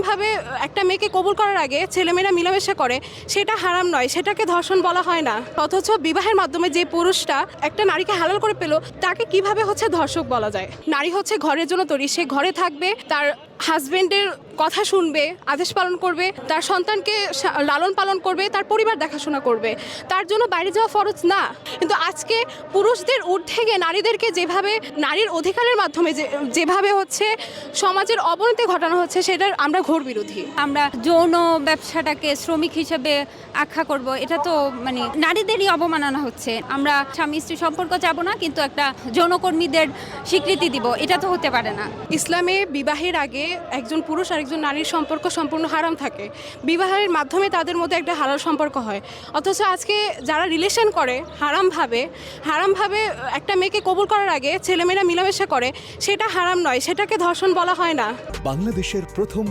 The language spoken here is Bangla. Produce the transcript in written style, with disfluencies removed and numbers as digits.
হারামভাবে একটা মেয়েকে কবুল করার আগে ছেলেমেয়েরা মিলামেশা করে, সেটা হারাম নয়, সেটাকে ধর্ষণ বলা হয় না। অথচ বিবাহের মাধ্যমে যে পুরুষটা একটা নারীকে হালাল করে পেল, তাকে কিভাবে ধর্ষক বলা যায়? নারী ঘরের জন্য তৈরি, সে ঘরে থাকবে, তার হাজবেন্ডের কথা শুনবে, আদেশ পালন করবে, তার সন্তানকে লালন পালন করবে, তার পরিবার দেখাশোনা করবে, তার জন্য বাইরে যাওয়া ফরজ না। কিন্তু আজকে পুরুষদের ঊর্ধ্বে গিয়ে নারীদেরকে যেভাবে নারীর অধিকারের মাধ্যমে যেভাবে সমাজের অবনতি ঘটানো হচ্ছে, সেটার আমরা ঘোর বিরোধী। আমরা যৌন ব্যবসাটাকে শ্রমিক হিসেবে আখ্যা করব, এটা তো মানে নারীদেরই অবমাননা হচ্ছে। আমরা স্বামী স্ত্রী সম্পর্ক চাবো না, কিন্তু একটা যৌনকর্মীদের স্বীকৃতি দিব, এটা তো হতে পারে না। ইসলামে বিবাহের আগে একজন পুরুষ আর একজন নারীর সম্পর্ক সম্পূর্ণ হারাম থাকে। বিবাহের মাধ্যমে তাদের মধ্যে একটা হালাল সম্পর্ক হয়। অথচ আজকে যারা রিলেশন করে হারামভাবে একটা মেয়েকে কবুল করার আগে ছেলেমেয়েরা মিলামেশা করে, সেটা হারাম নয়, সেটাকে ধর্ষণ বলা হয় না। বাংলাদেশের প্রথম